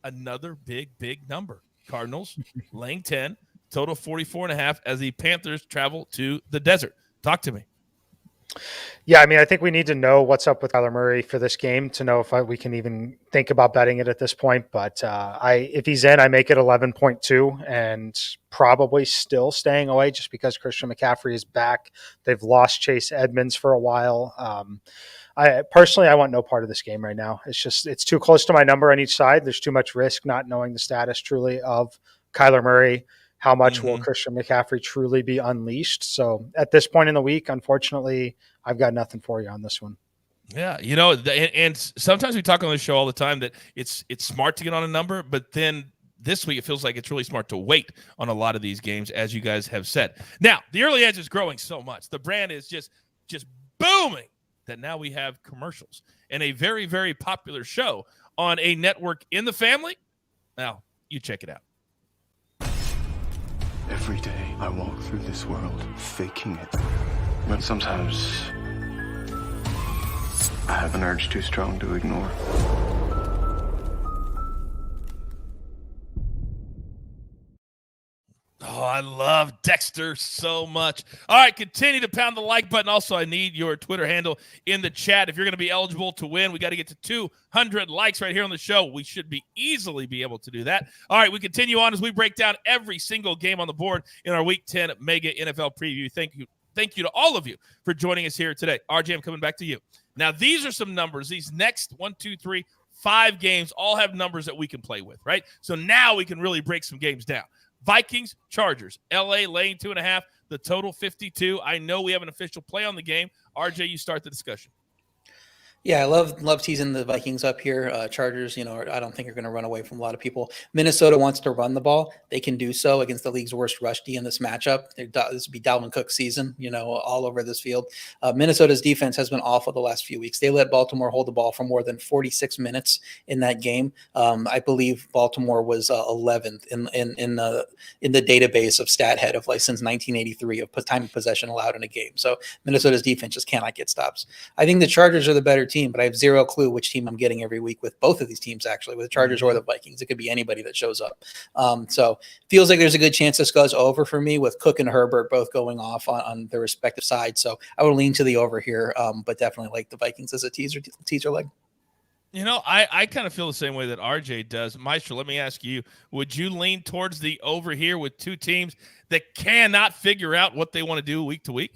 Another big number. Cardinals laying 10, total 44.5 as the Panthers travel to the desert. Talk to me. Yeah, I mean, I think we need to know what's up with Kyler Murray for this game to know if we can even think about betting it at this point. But if he's in, I make it 11.2 and probably still staying away just because Christian McCaffrey is back. They've lost Chase Edmonds for a while. I want no part of this game right now. It's too close to my number on each side. There's too much risk not knowing the status truly of Kyler Murray. How much will Christian McCaffrey truly be unleashed? So at this point in the week, unfortunately, I've got nothing for you on this one. Yeah, and sometimes we talk on the show all the time that it's smart to get on a number, but then this week it feels like it's really smart to wait on a lot of these games, as you guys have said. Now, the early edge is growing so much. The brand is just booming that now we have commercials and a very, very popular show on a network in the family. Now, you check it out. Every day I walk through this world faking it. But sometimes I have an urge too strong to ignore. Oh, I love DEXTER so much. All right, continue to pound the like button. Also, I need your Twitter handle in the chat. If you're going to be eligible to win, we got to get to 200 likes right here on the show. We should easily be able to do that. All right, we continue on as we break down every single game on the board in our Week 10 Mega NFL Preview. Thank you to all of you for joining us here today. RJ, I'm coming back to you. Now, these are some numbers. These next 1, 2, 3, 5 games all have numbers that we can play with, right? So now we can really break some games down. Vikings, Chargers, LA laying 2.5, the total 52. I know we have an official play on the game. RJ, you start the discussion. Yeah, I love teasing the Vikings up here. Chargers, I don't think are going to run away from a lot of people. Minnesota wants to run the ball. They can do so against the league's worst rush D in this matchup. This would be Dalvin Cook's season, all over this field. Minnesota's defense has been awful the last few weeks. They let Baltimore hold the ball for more than 46 minutes in that game. I believe Baltimore was 11th in the database of StatHead of since 1983 of time of possession allowed in a game. So Minnesota's defense just cannot get stops. I think the Chargers are the better team, but I have zero clue which team I'm getting every week with both of these teams, actually, with the Chargers or the Vikings. It could be anybody that shows up. So feels like there's a good chance this goes over for me with Cook and Herbert both going off on their respective sides. So I would lean to the over here, but definitely like the Vikings as a teaser leg. I kind of feel the same way that RJ does. Maestro, let me ask you, would you lean towards the over here with two teams that cannot figure out what they want to do week to week?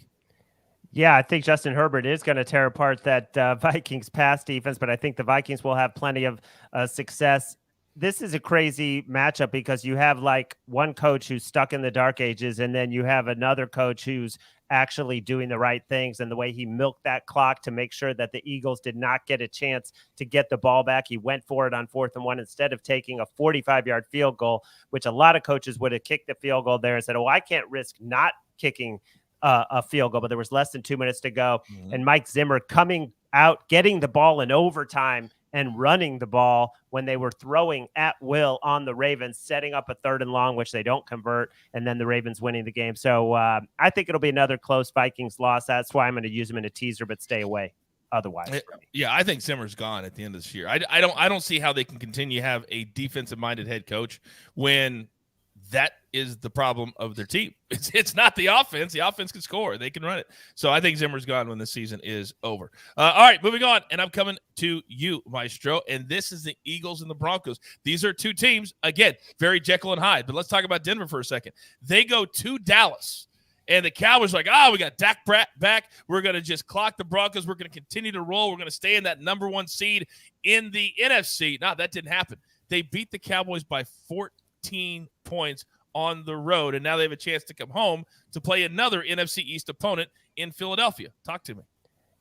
Yeah, I think Justin Herbert is going to tear apart that Vikings pass defense, but I think the Vikings will have plenty of success. This is a crazy matchup because you have one coach who's stuck in the dark ages, and then you have another coach who's actually doing the right things, and the way he milked that clock to make sure that the Eagles did not get a chance to get the ball back. He went for it on 4th and 1 instead of taking a 45-yard field goal, which a lot of coaches would have kicked the field goal there and said, I can't risk not kicking a field goal, but there was less than 2 minutes to go. And Mike Zimmer coming out, getting the ball in overtime and running the ball when they were throwing at will on the Ravens, setting up a 3rd and long, which they don't convert, and then the Ravens winning the game. So I think it'll be another close Vikings loss. That's why I'm going to use them in a teaser, but stay away otherwise. Yeah, I think Zimmer's gone at the end of this year. I don't see how they can continue to have a defensive-minded head coach when that is the problem of their team. It's not the offense. The offense can score. They can run it. So I think Zimmer's gone when the season is over. All right, moving on. And I'm coming to you, Maestro. And this is the Eagles and the Broncos. These are two teams, again, very Jekyll and Hyde. But let's talk about Denver for a second. They go to Dallas. And the Cowboys are like, we got Dak back. We're going to just clock the Broncos. We're going to continue to roll. We're going to stay in that number 1 seed in the NFC. No, that didn't happen. They beat the Cowboys by 14 points on the road, and now they have a chance to come home to play another NFC East opponent in Philadelphia. Talk to me.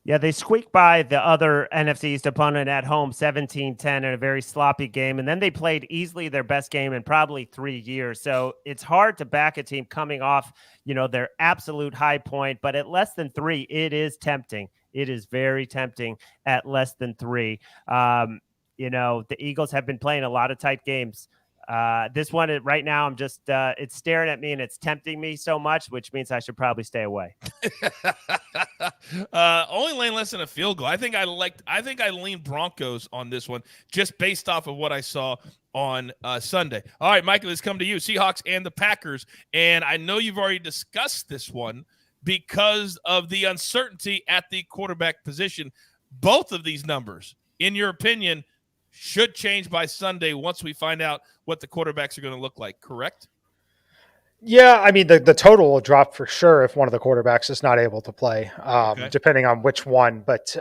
Yeah, they squeaked by the other NFC East opponent at home 17-10 in a very sloppy game. And then they played easily their best game in probably 3 years. So it's hard to back a team coming off, their absolute high point. But at less than 3, it is tempting. It is very tempting at less than 3. The Eagles have been playing a lot of tight games. This one right now, I'm just it's staring at me and it's tempting me so much, which means I should probably stay away. Only laying less than a field goal. I think I leaned Broncos on this one just based off of what I saw on Sunday. All right, Michael, let's come to you. Seahawks and the Packers. And I know you've already discussed this one because of the uncertainty at the quarterback position. Both of these numbers, in your opinion, should change by Sunday once we find out what the quarterbacks are going to look like, correct? Yeah, I mean, the total will drop for sure if one of the quarterbacks is not able to play, depending on which one. But,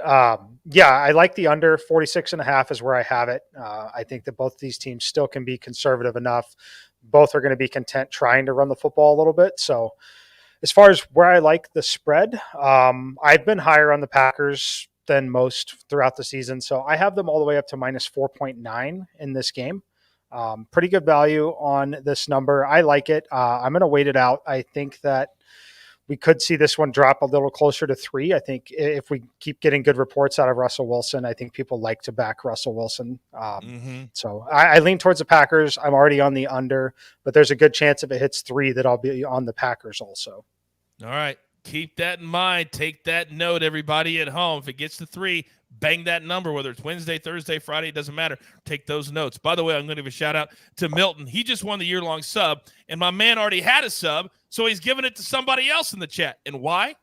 yeah, I like the under 46.5 is where I have it. I think that both these teams still can be conservative enough. Both are going to be content trying to run the football a little bit. So as far as where I like the spread, I've been higher on the Packers than most throughout the season. So I have them all the way up to minus 4.9 in this game. Pretty good value on this number. I like it. I'm going to wait it out. I think that we could see this one drop a little closer to 3. I think if we keep getting good reports out of Russell Wilson, I think people like to back Russell Wilson. So I lean towards the Packers. I'm already on the under, but there's a good chance if it hits 3 that I'll be on the Packers also. All right. Keep that in mind. Take that note, everybody at home. If it gets to 3, bang that number, whether it's Wednesday, Thursday, Friday, it doesn't matter. Take those notes. By the way, I'm going to give a shout-out to Milton. He just won the year-long sub, and my man already had a sub, so he's giving it to somebody else in the chat. And why?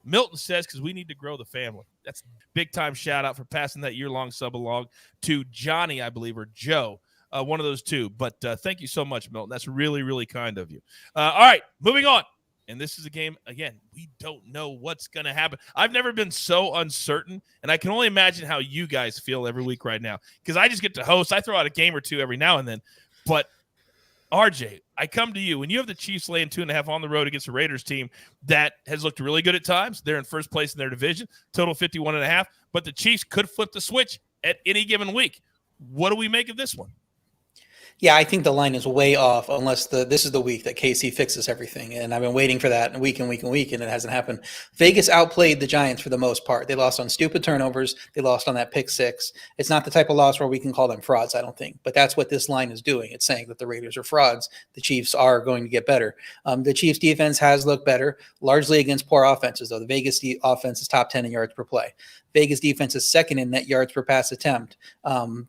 Milton says because we need to grow the family. That's a big-time shout-out for passing that year-long sub along to Johnny, I believe, or Joe, one of those two. But thank you so much, Milton. That's really, really kind of you. All right, moving on. And this is a game, again, we don't know what's going to happen. I've never been so uncertain, and I can only imagine how you guys feel every week right now because I just get to host. I throw out a game or two every now and then. But, RJ, I come to you. When you have the Chiefs laying 2.5 on the road against a Raiders team that has looked really good at times, they're in first place in their division, total 51.5, but the Chiefs could flip the switch at any given week. What do we make of this one? Yeah, I think the line is way off unless this is the week that KC fixes everything. And I've been waiting for that week and week and week, and it hasn't happened. Vegas outplayed the Giants for the most part. They lost on stupid turnovers. They lost on that pick 6. It's not the type of loss where we can call them frauds, I don't think. But that's what this line is doing. It's saying that the Raiders are frauds. The Chiefs are going to get better. The Chiefs defense has looked better, largely against poor offenses, though. The Vegas offense is top 10 in yards per play. Vegas defense is second in net yards per pass attempt.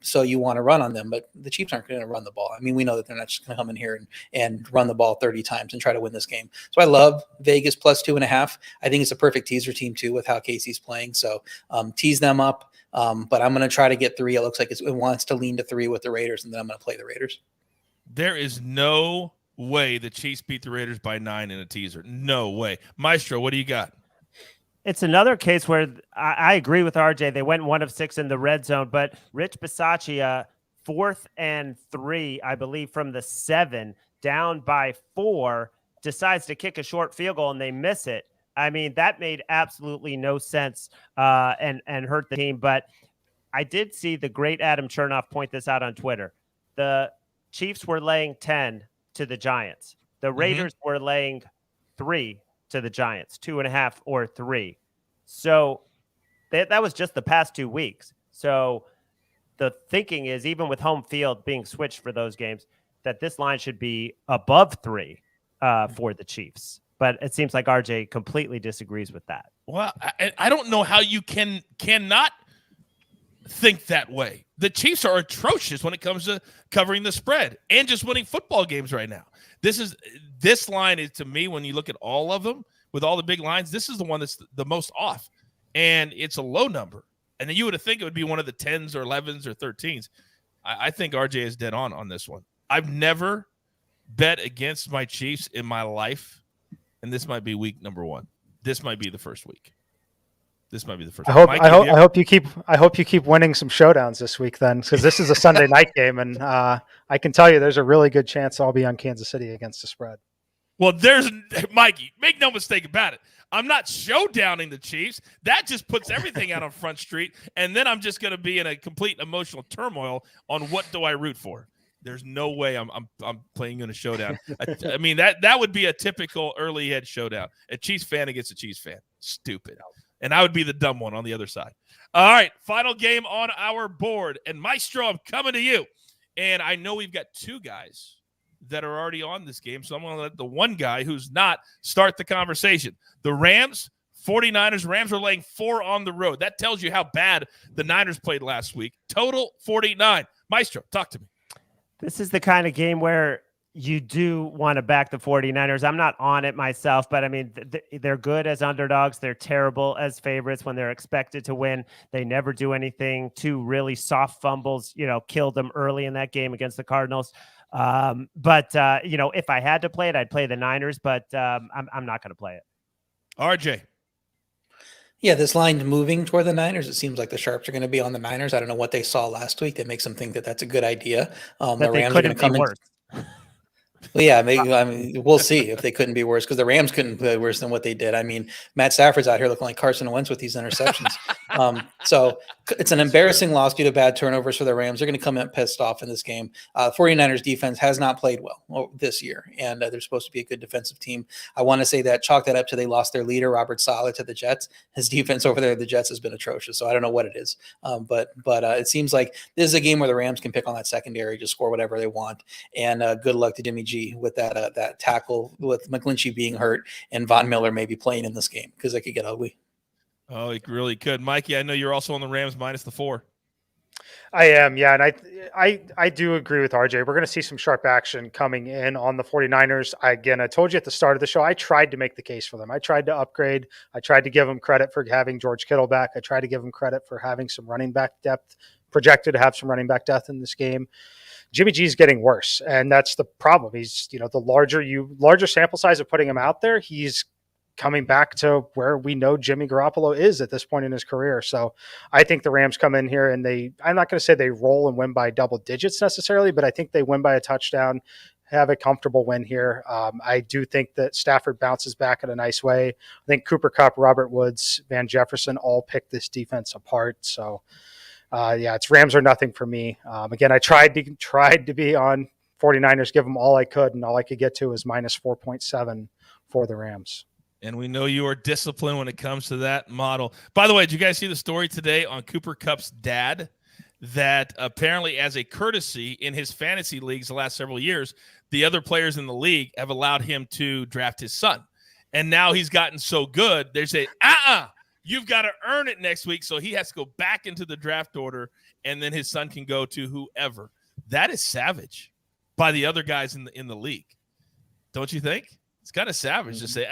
So you want to run on them, but the Chiefs aren't going to run the ball. I mean, we know that they're not just going to come in here and run the ball 30 times and try to win this game. So I love Vegas plus 2.5. I think it's a perfect teaser team too with how Casey's playing. So tease them up. But I'm going to try to get 3. It looks like it wants to lean to 3 with the Raiders, and then I'm going to play the Raiders. There is no way the Chiefs beat the Raiders by 9 in a teaser. No way. Maestro, what do you got? It's another case where I agree with RJ. They went 1 of 6 in the red zone, but Rich Bisaccia, 4th and 3, I believe, from the 7, down by 4, decides to kick a short field goal and they miss it. I mean, that made absolutely no sense and hurt the team. But I did see the great Adam Chernoff point this out on Twitter. The Chiefs were laying 10 to the Giants. The Raiders were laying 3 to the Giants, 2.5 or 3. So that was just the past 2 weeks. So the thinking is, even with home field being switched for those games, that this line should be above 3 for the Chiefs. But it seems like RJ completely disagrees with that. Well, I don't know how you cannot think that way. The Chiefs are atrocious when it comes to covering the spread and just winning football games right now. This line is, to me, when you look at all of them with all the big lines, this is the one that's the most off, and it's a low number. And then you would think it would be one of the 10s or 11s or 13s. I think RJ is dead on this one. I've never bet against my Chiefs in my life, and this might be week number 1. This might be the first week. I hope you keep winning some showdowns this week then, because this is a Sunday night game, and I can tell you there's a really good chance I'll be on Kansas City against the spread. Well, there's Mikey. Make no mistake about it. I'm not showdowning the Chiefs. That just puts everything out on Front Street, and then I'm just going to be in a complete emotional turmoil on what do I root for. There's no way I'm playing in a showdown. I mean, that would be a typical early head showdown. A Chiefs fan against a Chiefs fan. Stupid. And I would be the dumb one on the other side. All right, final game on our board. And Maestro, I'm coming to you. And I know we've got two guys that are already on this game, so I'm going to let the one guy who's not start the conversation. The Rams, 49ers. Rams are laying 4 on the road. That tells you how bad the Niners played last week. Total 49. Maestro, talk to me. This is the kind of game where you do want to back the 49ers. I'm not on it myself, but I mean, they're good as underdogs. They're terrible as favorites when they're expected to win. They never do anything. 2 really soft fumbles, killed them early in that game against the Cardinals. But if I had to play it, I'd play the Niners, but I'm not going to play it. RJ. Yeah, this line moving toward the Niners, it seems like the sharps are going to be on the Niners. I don't know what they saw last week that makes them think that that's a good idea. The Rams are going to come in. Well, yeah, maybe. I mean, we'll see if they couldn't be worse, because the Rams couldn't play worse than what they did. I mean, Matt Stafford's out here looking like Carson Wentz with these interceptions. So it's an embarrassing loss due to bad turnovers for the Rams. They're going to come in pissed off in this game. 49ers defense has not played well this year, and they're supposed to be a good defensive team. I want to say that, chalk that up to they lost their leader, Robert Saleh, to the Jets. His defense over there, the Jets, has been atrocious. So I don't know what it is. But it seems like this is a game where the Rams can pick on that secondary, just score whatever they want. And good luck to Jimmy G with that tackle, with McGlinchey being hurt and Von Miller maybe playing in this game, because it could get ugly. Oh, it really could. Mikey, I know you're also on the Rams minus the 4. I am, yeah, and I do agree with RJ. We're going to see some sharp action coming in on the 49ers. I told you at the start of the show, I tried to make the case for them. I tried to upgrade. I tried to give them credit for having George Kittle back. I tried to give them credit for having some running back depth, projected to have some running back depth in this game. Jimmy G is getting worse, and that's the problem. He's, the larger sample size of putting him out there, he's coming back to where we know Jimmy Garoppolo is at this point in his career. So I think the Rams come in here and I'm not going to say they roll and win by double digits necessarily, but I think they win by a touchdown, have a comfortable win here. I do think that Stafford bounces back in a nice way. I think Cooper Kupp, Robert Woods, Van Jefferson all pick this defense apart. So it's Rams or nothing for me. Again, I tried to be on 49ers, give them all I could, and all I could get to is minus 4.7 for the Rams. And we know you are disciplined when it comes to that model. By the way, did you guys see the story today on Cooper Kupp's dad? That apparently, as a courtesy in his fantasy leagues the last several years, the other players in the league have allowed him to draft his son. And now he's gotten so good, they say, you've got to earn it next week. So he has to go back into the draft order, and then his son can go to whoever. That is savage by the other guys in the league. Don't you think? It's kind of savage to say,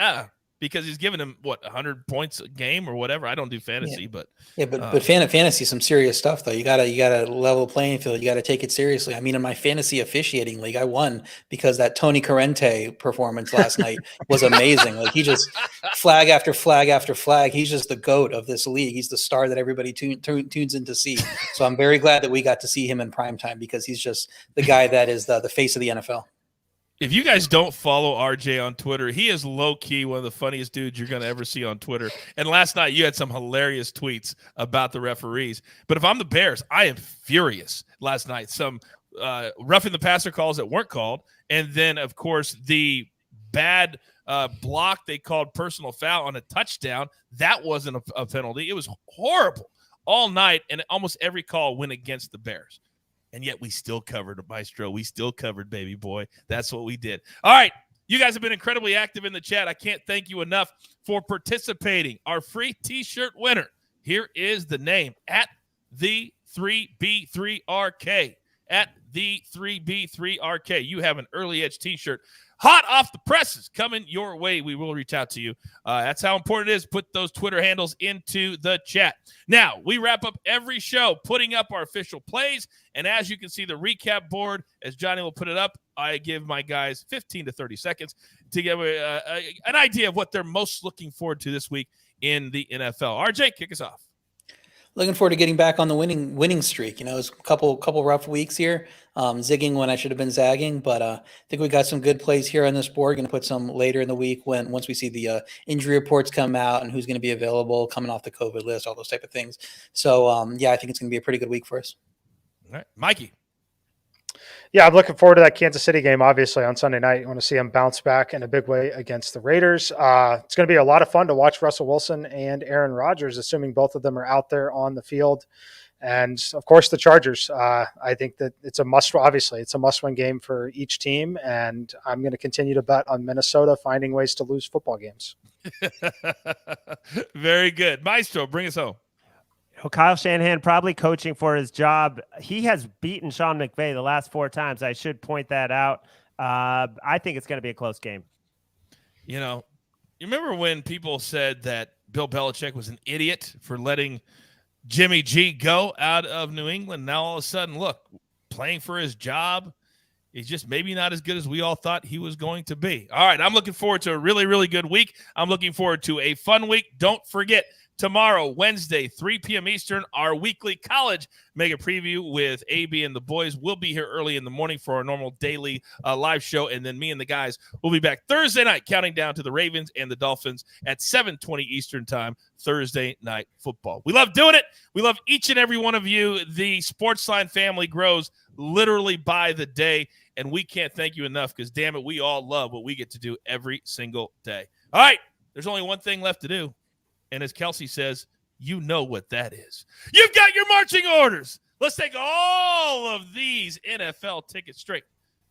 because he's giving him 100 points a game or whatever. I don't do fantasy, but fantasy is some serious stuff though. You gotta level playing field. You gotta take it seriously. I mean, in my fantasy officiating league, I won because that Tony Corrente performance last night was amazing. Like, he just flag after flag after flag. He's just the GOAT of this league. He's the star that everybody tunes in to see. So I'm very glad that we got to see him in primetime, because he's just the guy that is the face of the NFL. If you guys don't follow RJ on Twitter, he is low-key one of the funniest dudes you're going to ever see on Twitter. And last night, you had some hilarious tweets about the referees. But if I'm the Bears, I am furious last night. Some roughing the passer calls that weren't called. And then, of course, the bad block they called personal foul on a touchdown. That wasn't a penalty. It was horrible all night, and almost every call went against the Bears. And yet we still covered, Maestro. We still covered, baby boy. That's what we did. All right. You guys have been incredibly active in the chat. I can't thank you enough for participating. Our free T-shirt winner. Here is the name, at the 3B3RK. At the 3B3RK. You have an Early Edge T-shirt, hot off the presses, coming your way. We will reach out to you. That's how important it is. Put those Twitter handles into the chat. Now, we wrap up every show putting up our official plays. And as you can see, the recap board, as Johnny will put it up, I give my guys 15 to 30 seconds to give an idea of what they're most looking forward to this week in the NFL. RJ, kick us off. Looking forward to getting back on the winning streak. You know, it's a couple rough weeks here, zigging when I should have been zagging, but I think we got some good plays here on this board. Going to put some later in the week once we see the injury reports come out and who's going to be available, coming off the COVID list, all those type of things. So yeah, I think it's going to be a pretty good week for us. All right, Mikey. Yeah, I'm looking forward to that Kansas City game, obviously, on Sunday night. I want to see them bounce back in a big way against the Raiders. It's going to be a lot of fun to watch Russell Wilson and Aaron Rodgers, assuming both of them are out there on the field. And, of course, the Chargers. I think that it's a must-win game for each team, and I'm going to continue to bet on Minnesota finding ways to lose football games. Very good. Maestro, bring us home. Kyle Shanahan probably coaching for his job. He has beaten Sean McVay the last 4 times. I should point that out. I think it's going to be a close game. You know, you remember when people said that Bill Belichick was an idiot for letting Jimmy G go out of New England? Now all of a sudden, look, playing for his job, he's just maybe not as good as we all thought he was going to be. All right, I'm looking forward to a really, really good week. I'm looking forward to a fun week. Don't forget, tomorrow, Wednesday, 3 p.m. Eastern, our weekly college mega preview with AB and the boys. We'll be here early in the morning for our normal daily live show, and then me and the guys will be back Thursday night, counting down to the Ravens and the Dolphins at 7:20 Eastern time, Thursday night football. We love doing it. We love each and every one of you. The SportsLine family grows literally by the day, and we can't thank you enough because, damn it, we all love what we get to do every single day. All right, there's only one thing left to do. And as Kelsey says, you know what that is. You've got your marching orders. Let's take all of these NFL tickets straight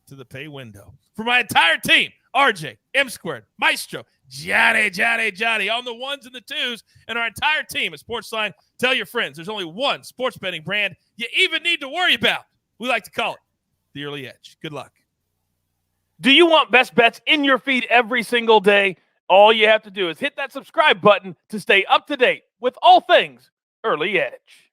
to the pay window. For my entire team, RJ, M Squared, Maestro, Johnny, on the ones and the twos, and our entire team at SportsLine, tell your friends there's only one sports betting brand you even need to worry about. We like to call it the Early Edge. Good luck. Do you want best bets in your feed every single day? All you have to do is hit that subscribe button to stay up to date with all things Early Edge.